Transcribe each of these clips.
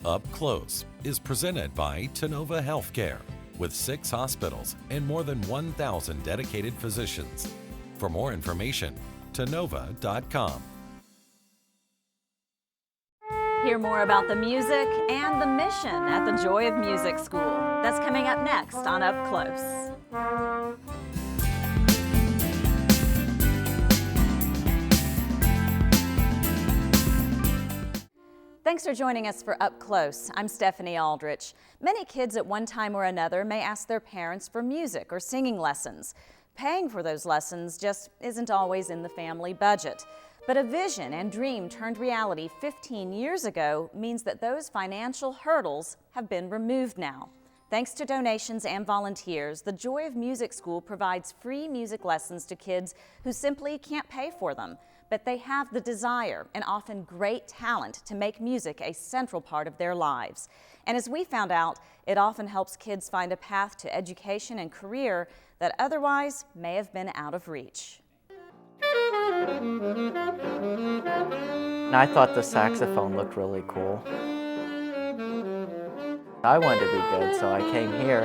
Up Close is presented by Tennova Health, with 6 hospitals and more than 1,000 dedicated physicians. For more information, tennova.com. Hear more about the music and the mission at the Joy of Music School. That's coming up next on Up Close. Thanks for joining us for Up Close. I'm Stephanie Aldrich. Many kids at one time or another may ask their parents for music or singing lessons. Paying for those lessons just isn't always in the family budget. But a vision and dream turned reality 15 years ago means that those financial hurdles have been removed now. Thanks to donations and volunteers, the Joy of Music School provides free music lessons to kids who simply can't pay for them, but they have the desire and often great talent to make music a central part of their lives. And as we found out, it often helps kids find a path to education and career that otherwise may have been out of reach. I thought the saxophone looked really cool. I wanted to be good, so I came here.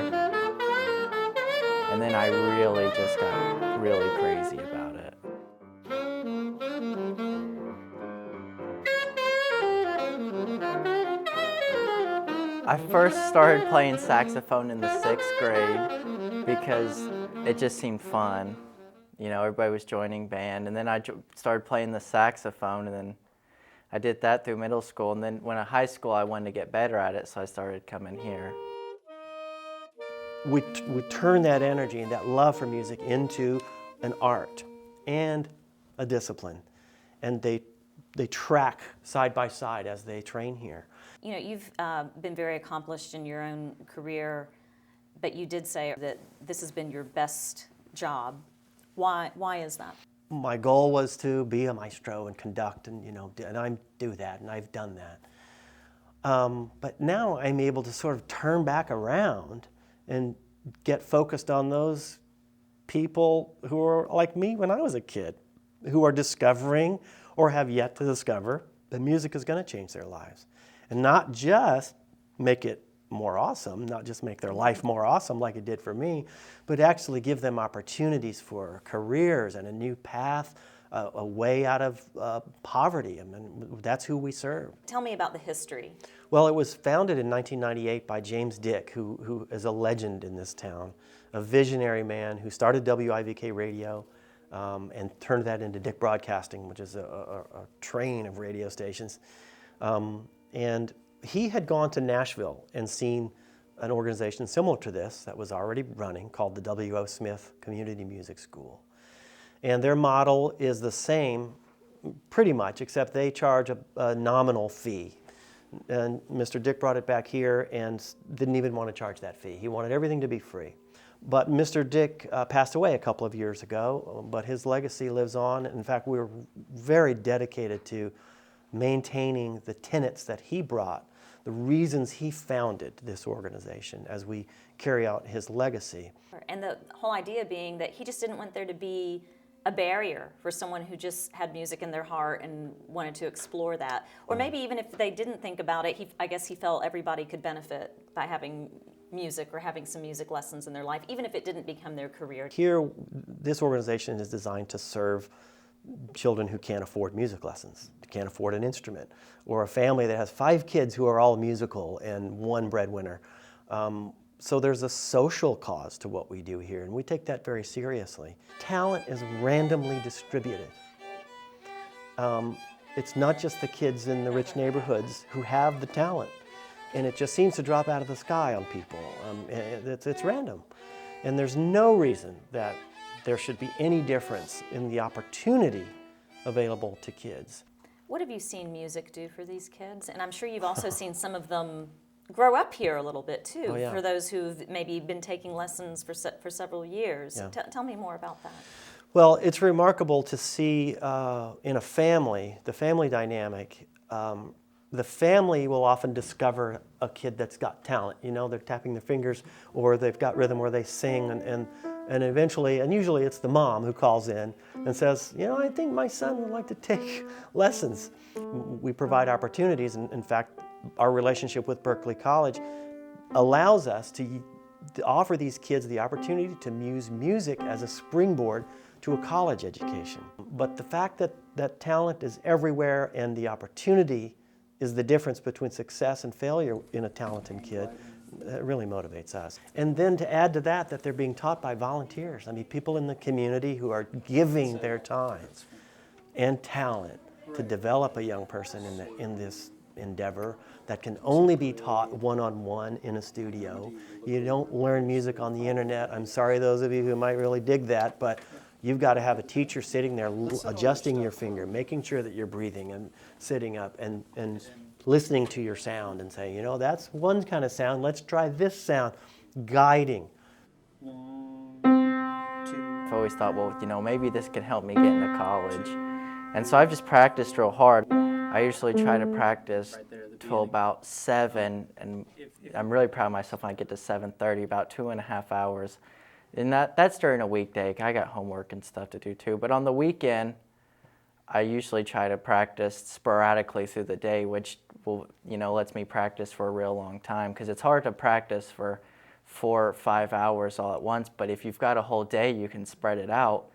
And then I really just got really crazy about it. I first started playing saxophone in the 6th grade because it just seemed fun. You know, everybody was joining band, and then I started playing the saxophone, and then I did that through middle school, and then when in high school I wanted to get better at it, so I started coming here. We turn that energy and that love for music into an art and a discipline, and they track side by side as they train here. You know, you've been very accomplished in your own career, but you did say that this has been your best job. Why is that? My goal was to be a maestro and conduct, and and I do that, and I've done that. But now I'm able to sort of turn back around and get focused on those people who are like me when I was a kid, who are discovering or have yet to discover that music is going to change their lives. And not just make it more awesome, not just make their life more awesome like it did for me, but actually give them opportunities for careers and a new path, a way out of poverty. I mean, that's who we serve. Tell me about the history. Well, it was founded in 1998 by James Dick, who is a legend in this town, a visionary man who started WIVK Radio and turned that into Dick Broadcasting, which is a train of radio stations. And he had gone to Nashville and seen an organization similar to this that was already running called the W.O. Smith Community Music School. And their model is the same pretty much, except they charge a nominal fee. And Mr. Dick brought it back here and didn't even want to charge that fee. He wanted everything to be free. But Mr. Dick passed away a couple of years ago, but his legacy lives on. In fact, we were very dedicated to maintaining the tenets that he brought, the reasons he founded this organization as we carry out his legacy. And the whole idea being that he just didn't want there to be a barrier for someone who just had music in their heart and wanted to explore that. Or maybe even if they didn't think about it, I guess he felt everybody could benefit by having music or having some music lessons in their life, even if it didn't become their career. Here, this organization is designed to serve children who can't afford music lessons, can't afford an instrument, or a family that has 5 kids who are all musical and 1 breadwinner. So there's a social cause to what we do here, and we take that very seriously. Talent is randomly distributed. It's not just the kids in the rich neighborhoods who have the talent, and it just seems to drop out of the sky on people. It's random, and there's no reason that there should be any difference in the opportunity available to kids. What have you seen music do for these kids? And I'm sure you've also seen some of them grow up here a little bit too, for those who've maybe been taking lessons for several years. Yeah. Tell me more about that. Well, it's remarkable to see in a family, the family dynamic. The family will often discover a kid that's got talent. You know, they're tapping their fingers, or they've got rhythm, or they sing, and And eventually, and usually it's the mom who calls in and says, you know, I think my son would like to take lessons. We provide opportunities, and in fact, our relationship with Berkeley College allows us to offer these kids the opportunity to use music as a springboard to a college education. But the fact that talent is everywhere and the opportunity is the difference between success and failure in a talented kid, that really motivates us. And then to add to that they're being taught by volunteers. I mean, people in the community who are giving their time and talent to develop a young person in this endeavor that can only be taught one-on-one in a studio. You don't learn music on the internet. I'm sorry those of you who might really dig that, but you've got to have a teacher sitting there adjusting your finger, making sure that you're breathing and sitting up and listening to your sound and saying, you know, that's one kind of sound, let's try this sound, guiding. I've always thought, well, you know, maybe this could help me get into college. And so I've just practiced real hard. I usually try to practice till about 7, and I'm really proud of myself when I get to 7:30, about 2.5 hours. And that's during a weekday. I got homework and stuff to do too. But on the weekend, I usually try to practice sporadically through the day, which will, you know, lets me practice for a real long time, because it's hard to practice for 4 or 5 hours all at once. But if you've got a whole day, you can spread it out.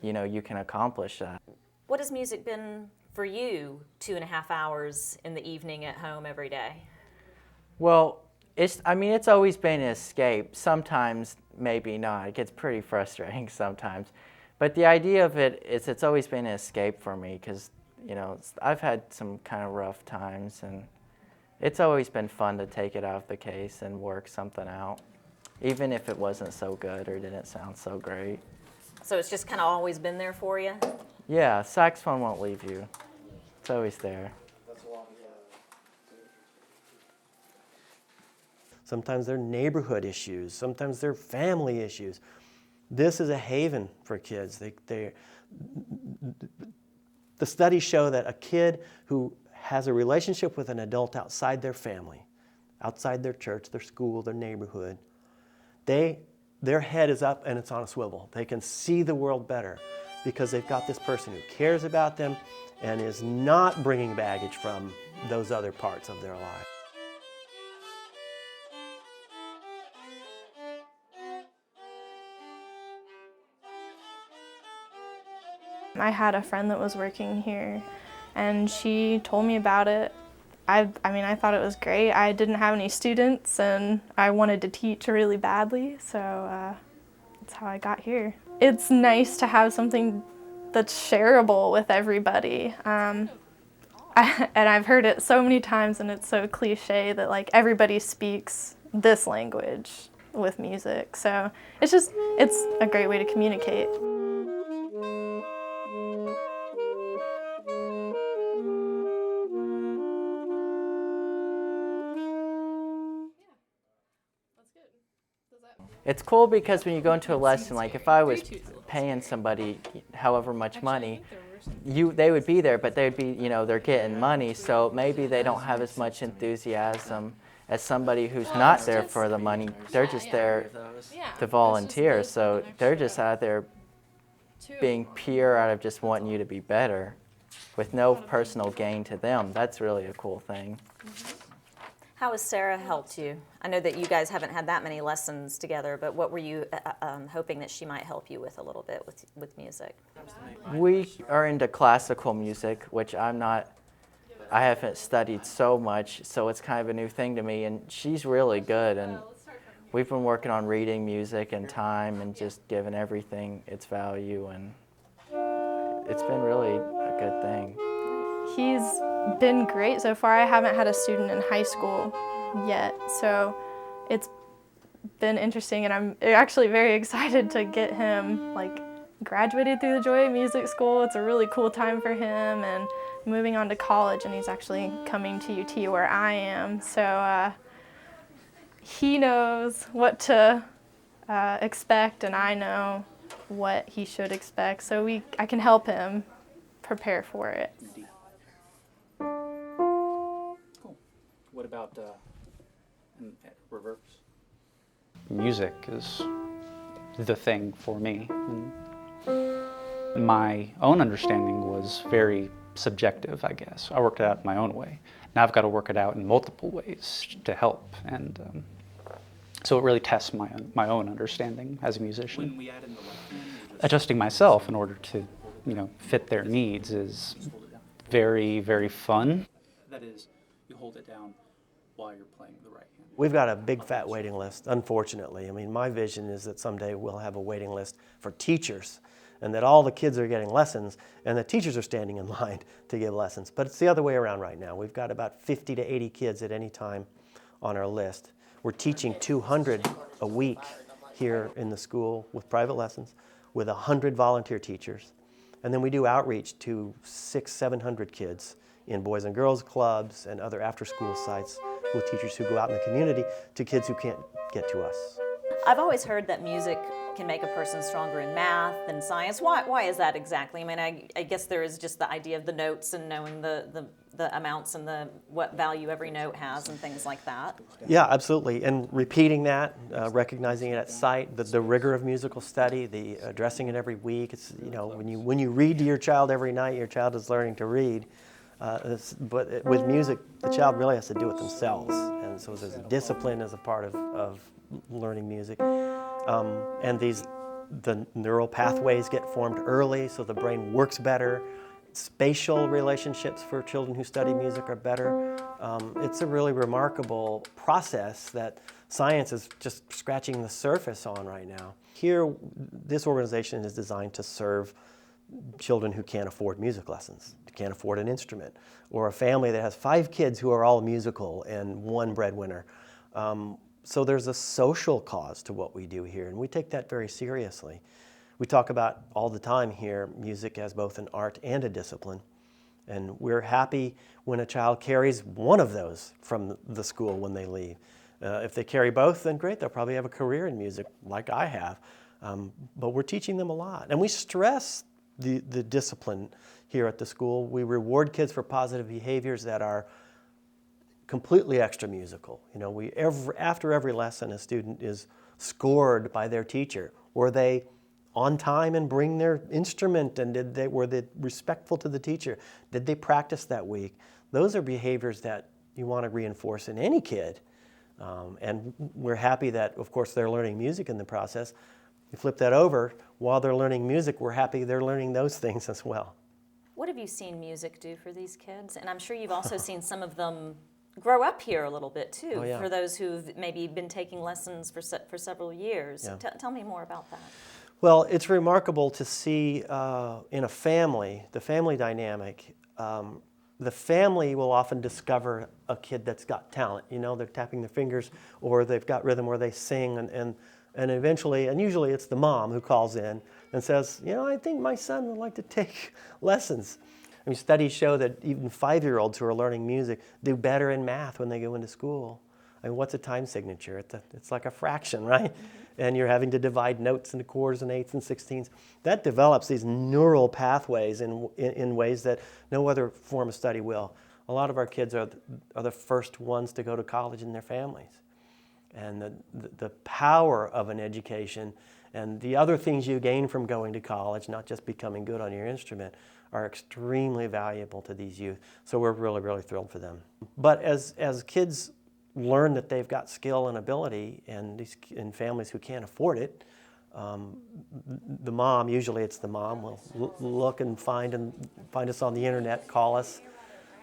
You know, you can accomplish that. What has music been for you 2.5 hours in the evening at home every day? Well, it's always been an escape. Sometimes maybe not. It gets pretty frustrating sometimes. But the idea of it is it's always been an escape for me, because, you know, I've had some kind of rough times, and it's always been fun to take it off the case and work something out, even if it wasn't so good or didn't sound so great. So it's just kind of always been there for you? Yeah, saxophone won't leave you. It's always there. Sometimes they're neighborhood issues, sometimes they're family issues. This is a haven for kids. The studies show that a kid who has a relationship with an adult outside their family, outside their church, their school, their neighborhood, their head is up and it's on a swivel. They can see the world better because they've got this person who cares about them and is not bringing baggage from those other parts of their life. I had a friend that was working here, and she told me about it. I mean, I thought it was great. I didn't have any students, and I wanted to teach really badly, so that's how I got here. It's nice to have something that's shareable with everybody. And I've heard it so many times, and it's so cliche that like everybody speaks this language with music. So it's a great way to communicate. It's cool because when you go into a lesson, like if I was paying somebody however much money, they would be there, but they'd be, you know, they're getting money, so maybe they don't have as much enthusiasm as somebody who's not there for the money. They're just there to volunteer, so they're just out there being pure out of just wanting you to be better with no personal gain to them. That's really a cool thing. How has Sarah helped you? I know that you guys haven't had that many lessons together, but what were you hoping that she might help you with a little bit with music? We are into classical music, which I haven't studied so much, so it's kind of a new thing to me, and she's really good, and we've been working on reading music and time and just giving everything its value, and it's been really a good thing. He's been great so far. I haven't had a student in high school yet, so it's been interesting, and I'm actually very excited to get him like graduated through the Joy of Music School. It's a really cool time for him, and moving on to college, and he's actually coming to UT where I am, so he knows what to expect, and I know what he should expect, so I can help him prepare for it. What about reverbs? Music is the thing for me. And my own understanding was very subjective, I guess. I worked it out in my own way. Now I've got to work it out in multiple ways to help, and so it really tests my own understanding as a musician. When we add in the left hand, Adjusting myself in order to, fit their needs is very, very fun. that is, you hold it down while you're playing the right hand. We've got a big fat waiting list, unfortunately. I mean, my vision is that someday we'll have a waiting list for teachers, and that all the kids are getting lessons, and the teachers are standing in line to give lessons. But it's the other way around right now. We've got about 50 to 80 kids at any time on our list. We're teaching 200 a week here in the school with private lessons, with 100 volunteer teachers. And then we do outreach to 600-700 kids in Boys and Girls Clubs and other after-school sites with teachers who go out in the community to kids who can't get to us. I've always heard that music can make a person stronger in math and science. Why is that exactly? I mean, I guess there is just the idea of the notes and knowing the amounts and what value every note has and things like that. Yeah, absolutely. And repeating that, recognizing it at sight, the rigor of musical study, the addressing it every week. It's, when you read to your child every night, your child is learning to read. But with music, the child really has to do it themselves. And so there's a discipline as a part of learning music. And the neural pathways get formed early, so the brain works better. Spatial relationships for children who study music are better. It's a really remarkable process that science is just scratching the surface on right now. Here, this organization is designed to serve children who can't afford music lessons, can't afford an instrument, or a family that has 5 kids who are all musical and 1 breadwinner. So there's a social cause to what we do here, and we take that very seriously. We talk about all the time here music as both an art and a discipline, and we're happy when a child carries one of those from the school when they leave. If they carry both, then great, they'll probably have a career in music like I have. But we're teaching them a lot, and we stress the discipline here at the school. We reward kids for positive behaviors that are completely extra musical. After every lesson, a student is scored by their teacher. Were they on time and bring their instrument, and were they respectful to the teacher? Did they practice that week? Those are behaviors that you want to reinforce in any kid. And we're happy that, of course, they're learning music in the process. You flip that over, while they're learning music, we're happy they're learning those things as well. What have you seen music do for these kids? And I'm sure you've also seen some of them grow up here a little bit too, for those who've maybe been taking lessons for several years. Yeah. Tell me more about that. Well, it's remarkable to see in a family, the family dynamic. The family will often discover a kid that's got talent. They're tapping their fingers, or they've got rhythm, or they sing, and eventually, and usually it's the mom who calls in and says, I think my son would like to take lessons. I mean, studies show that even 5-year-olds who are learning music do better in math when they go into school. I mean, what's a time signature? It's like a fraction, right? Mm-hmm. And you're having to divide notes into quarters and eighths and sixteens. That develops these neural pathways in ways that no other form of study will. A lot of our kids are the first ones to go to college in their families. And the power of an education and the other things you gain from going to college, not just becoming good on your instrument, are extremely valuable to these youth. So we're really, really thrilled for them. But as kids learn that they've got skill and ability, and in families who can't afford it, the mom, usually it's the mom, will look and find us on the internet, call us,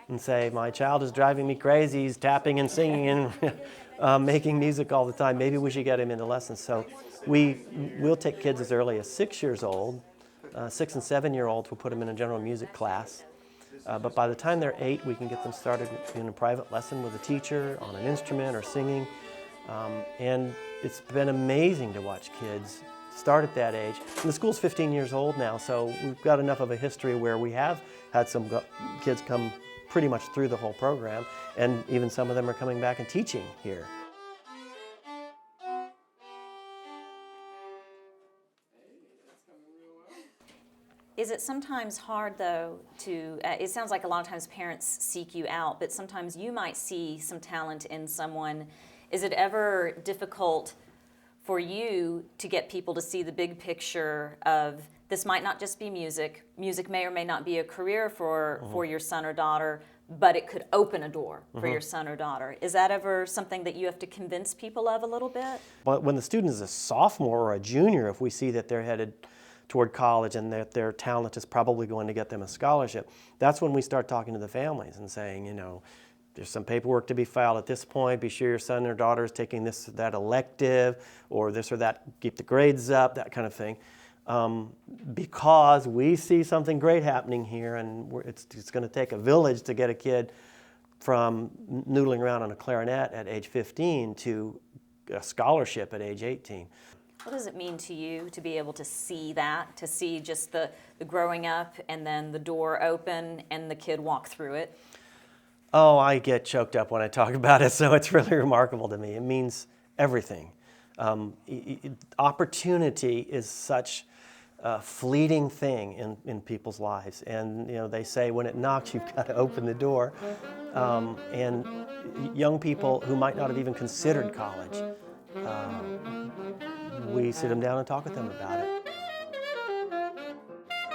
and say, my child is driving me crazy, he's tapping and singing and making music all the time. Maybe we should get him into lessons. So we'll take kids as early as 6 years old. 6 and 7-year-olds, we'll put them in a general music class. But by the time they're 8, we can get them started in a private lesson with a teacher on an instrument or singing. And it's been amazing to watch kids start at that age. And the school's 15 years old now, so we've got enough of a history where we have had some kids come pretty much through the whole program, and even some of them are coming back and teaching here. Is it sometimes hard, though, it sounds like a lot of times parents seek you out, but sometimes you might see some talent in someone. Is it ever difficult for you to get people to see the big picture of this might not just be music. Music may or may not be a career for your son or daughter, but it could open a door for your son or daughter. Is that ever something that you have to convince people of a little bit? But when the student is a sophomore or a junior, if we see that they're headed toward college and that their talent is probably going to get them a scholarship, that's when we start talking to the families and saying, you know, there's some paperwork to be filed at this point. Be sure your son or daughter is taking this or that elective, or this or that, keep the grades up, that kind of thing. Because we see something great happening here, and it's going to take a village to get a kid from noodling around on a clarinet at age 15 to a scholarship at age 18. What does it mean to you to be able to see that, to see just the growing up and then the door open and the kid walk through it? Oh, I get choked up when I talk about it, so it's really remarkable to me. It means everything. Opportunity is such a fleeting thing in people's lives, and you know they say when it knocks, you've got to open the door. And young people who might not have even considered college, we sit them down and talk with them about it.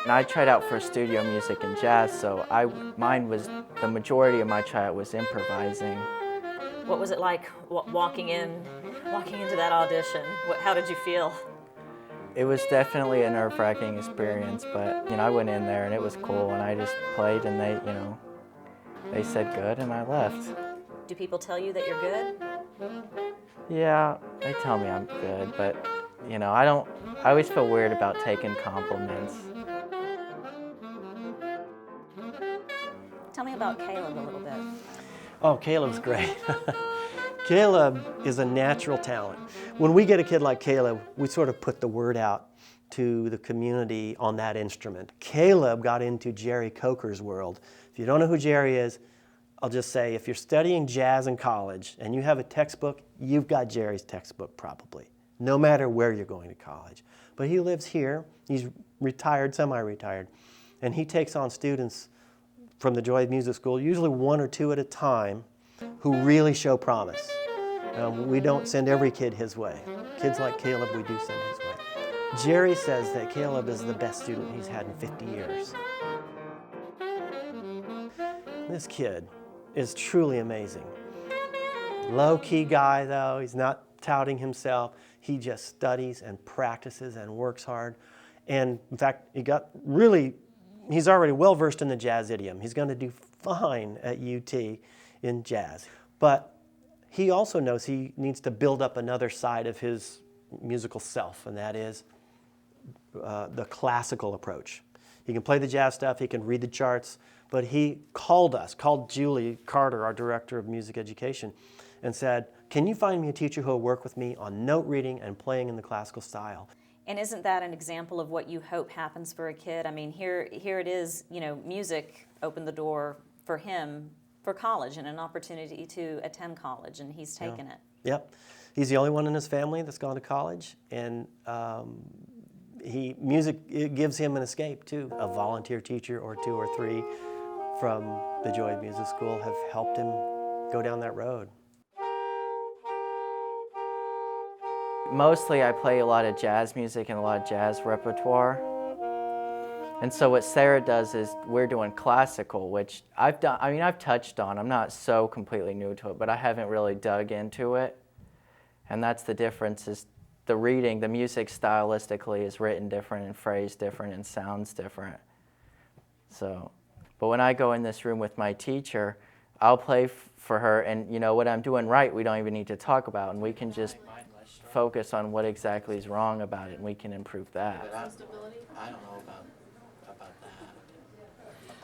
And I tried out for studio music and jazz, so the majority of my tryout was improvising. What was it like walking into that audition? How did you feel? It was definitely a nerve-wracking experience, but you know, I went in there and it was cool, and I just played, and they said good, and I left. Do people tell you that you're good? Yeah, they tell me I'm good, but you know, I always feel weird about taking compliments. Tell me about Caleb a little bit. Oh, Caleb's great. Caleb is a natural talent. When we get a kid like Caleb, we sort of put the word out to the community on that instrument. Caleb got into Jerry Coker's world. If you don't know who Jerry is, I'll just say if you're studying jazz in college and you have a textbook, you've got Jerry's textbook probably, no matter where you're going to college. But he lives here. He's retired, semi-retired, and he takes on students from the Joy of Music School, usually one or two at a time, who really show promise. We don't send every kid his way. Kids like Caleb, we do send his way. Jerry says that Caleb is the best student he's had in 50 years. This kid is truly amazing. Low-key guy, though. He's not touting himself. He just studies and practices and works hard. And in fact, he's already well-versed in the jazz idiom. He's going to do fine at UT in jazz. But he also knows he needs to build up another side of his musical self, and that is the classical approach. He can play the jazz stuff, he can read the charts, but he called Julie Carter, our director of music education, and said, can you find me a teacher who will work with me on note reading and playing in the classical style? And isn't that an example of what you hope happens for a kid? I mean, here it is, you know, music opened the door for him for college and an opportunity to attend college, and he's taken it. Yep. He's the only one in his family that's gone to college, and music gives him an escape too. A volunteer teacher or two or three from the Joy of Music School have helped him go down that road. Mostly I play a lot of jazz music and a lot of jazz repertoire. And so what Sarah does is we're doing classical, which I've touched on. I'm not so completely new to it, but I haven't really dug into it. And that's the difference, is the reading, the music stylistically is written different and phrased different and sounds different. So, but when I go in this room with my teacher, I'll play for her, and you know what I'm doing right, we don't even need to talk about, and we can just focus on what exactly is wrong about it, and we can improve that. I don't know about that.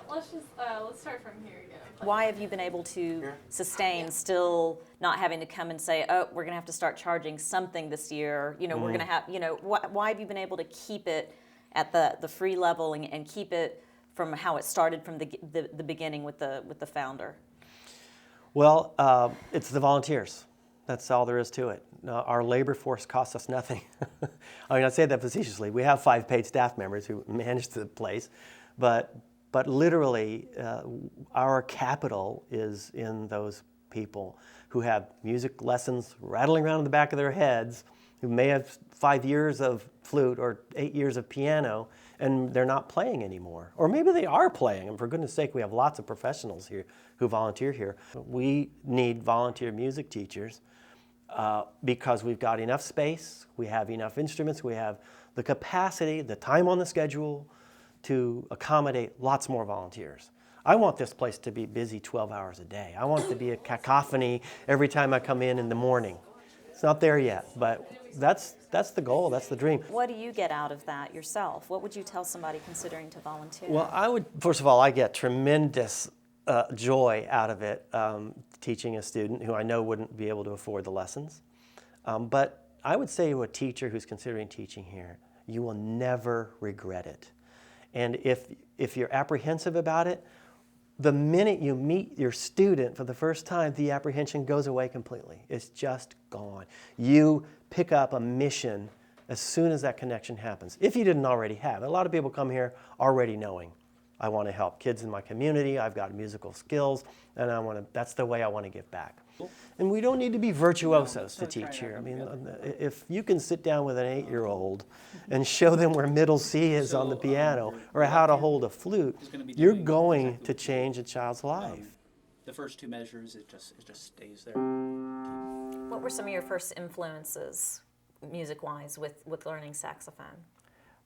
Let's start from here again. Why have you been able to sustain still not having to come and say, oh, we're going to have to start charging something this year? You know, we're going to have, you know, why have you been able to keep it at the free level and keep it from how it started from the beginning with the founder? Well, it's the volunteers. That's all there is to it. Our labor force costs us nothing. I mean, I say that facetiously. We have 5 paid staff members who manage the place, but literally our capital is in those people who have music lessons rattling around in the back of their heads, who may have 5 years of flute or 8 years of piano, and they're not playing anymore. Or maybe they are playing, and for goodness sake, we have lots of professionals here who volunteer here. We need volunteer music teachers because we've got enough space, we have enough instruments, we have the capacity, the time on the schedule to accommodate lots more volunteers. I want this place to be busy 12 hours a day. I want it to be a cacophony every time I come in the morning. It's not there yet, but that's the goal, that's the dream. What do you get out of that yourself? What would you tell somebody considering to volunteer? Well, first of all, I get tremendous joy out of it, teaching a student who I know wouldn't be able to afford the lessons. But I would say to a teacher who's considering teaching here, you will never regret it. And if you're apprehensive about it, the minute you meet your student for the first time, the apprehension goes away completely. It's just gone. You pick up a mission as soon as that connection happens, if you didn't already have. A lot of people come here already knowing, I want to help kids in my community, I've got musical skills, and that's the way I want to give back. And we don't need to be virtuosos to teach here. I mean, if you can sit down with an 8-year-old and show them where middle C is on the piano or how to hold a flute, you're going to change a child's life. The first 2 measures, it just stays there. What were some of your first influences, music-wise, with learning saxophone?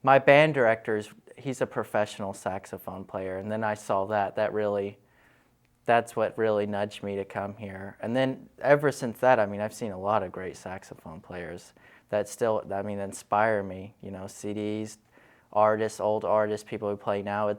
My band director, he's a professional saxophone player, and then I saw that's what really nudged me to come here. And then ever since that, I mean, I've seen a lot of great saxophone players that still, I mean, inspire me. You know, CDs, artists, old artists, people who play now.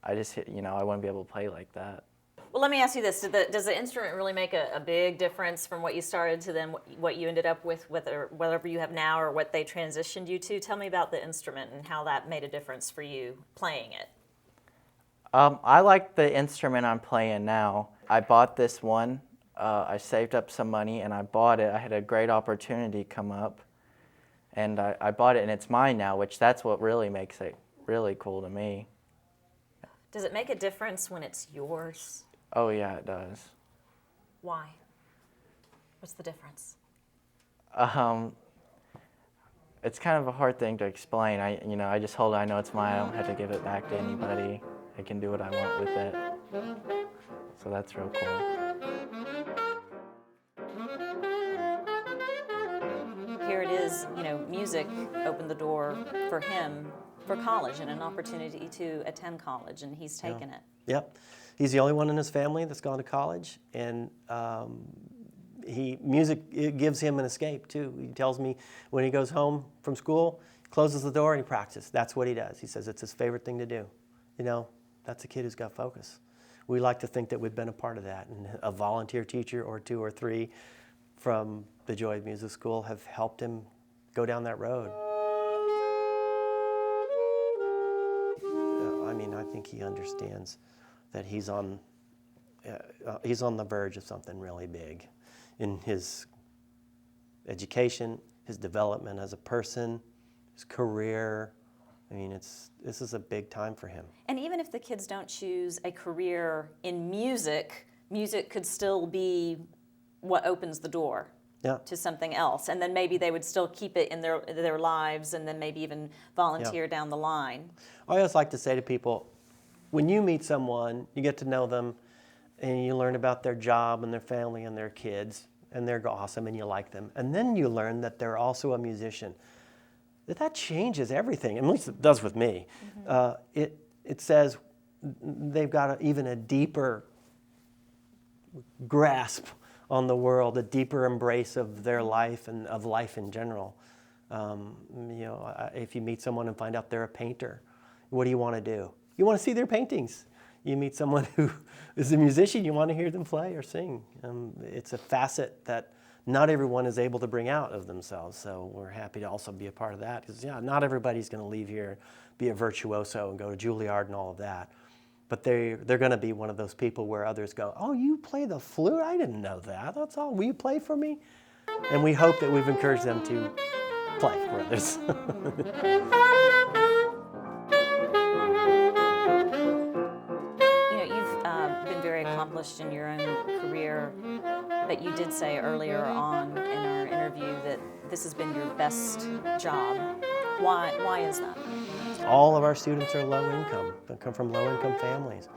I just, you know, I want to be able to play like that. Well, let me ask you this. Does the instrument really make a big difference from what you started to then what you ended up with, whatever you have now or what they transitioned you to? Tell me about the instrument and how that made a difference for you playing it. I like the instrument I'm playing now. I bought this one. I saved up some money and I bought it. I had a great opportunity come up and I bought it, and it's mine now, which that's what really makes it really cool to me. Does it make a difference when it's yours? Oh yeah, it does. Why? What's the difference? It's kind of a hard thing to explain. I just hold it. I know it's mine. I don't have to give it back to anybody. I can do what I want with it. So that's real cool. Here it is, you know, music opened the door for him for college and an opportunity to attend college, and he's taken it. Yep. He's the only one in his family that's gone to college, and music, it gives him an escape too. He tells me when he goes home from school, he closes the door and he practices. That's what he does. He says it's his favorite thing to do. You know, that's a kid who's got focus. We like to think that we've been a part of that, and a volunteer teacher or 2 or 3 from the Joy of Music School have helped him go down that road. I mean, I think he understands that he's on the verge of something really big in his education, his development as a person, his career. I mean, this is a big time for him. And even if the kids don't choose a career in music, music could still be what opens the door to something else. And then maybe they would still keep it in their lives, and then maybe even volunteer down the line. I always like to say to people, when you meet someone, you get to know them, and you learn about their job and their family and their kids, and they're awesome and you like them. And then you learn that they're also a musician. That changes everything, at least it does with me. Mm-hmm. It says they've got even a deeper grasp on the world, a deeper embrace of their life and of life in general. You know, if you meet someone and find out they're a painter, what do you want to do? You want to see their paintings. You meet someone who is a musician, you want to hear them play or sing. It's a facet that not everyone is able to bring out of themselves, so we're happy to also be a part of that. Because not everybody's going to leave here, be a virtuoso and go to Juilliard and all of that. But they're going to be one of those people where others go, oh, you play the flute? I didn't know that. That's all. Will you play for me? And we hope that we've encouraged them to play for others. accomplished in your own career, but you did say earlier on in our interview that this has been your best job. Why is that? All of our students are low income, they come from low income families.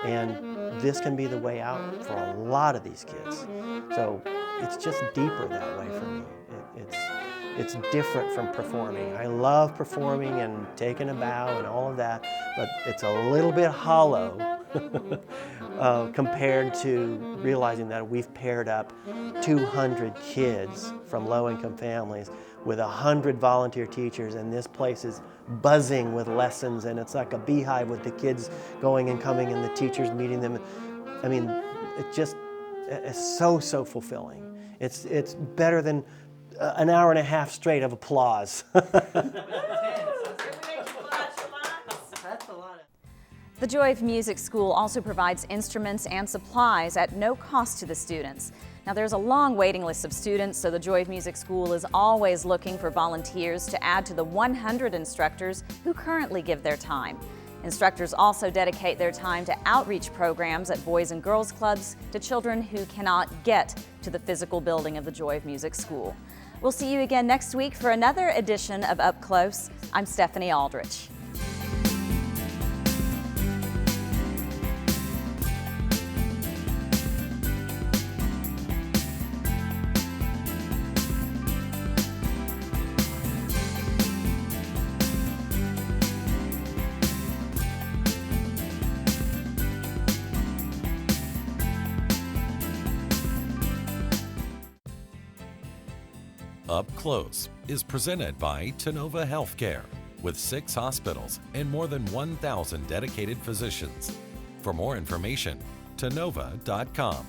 And this can be the way out for a lot of these kids. So it's just deeper that way for me. It's different from performing. I love performing and taking a bow and all of that, but it's a little bit hollow compared to realizing that we've paired up 200 kids from low-income families with 100 volunteer teachers, and this place is buzzing with lessons, and it's like a beehive with the kids going and coming and the teachers meeting them. I mean, it just is so fulfilling. It's better than an hour and a half straight of applause. The Joy of Music School also provides instruments and supplies at no cost to the students. Now, there's a long waiting list of students, so the Joy of Music School is always looking for volunteers to add to the 100 instructors who currently give their time. Instructors also dedicate their time to outreach programs at Boys and Girls Clubs to children who cannot get to the physical building of the Joy of Music School. We'll see you again next week for another edition of Up Close. I'm Stephanie Aldrich. Up Close is presented by Tennova Health, with 6 hospitals and more than 1,000 dedicated physicians. For more information, tennova.com.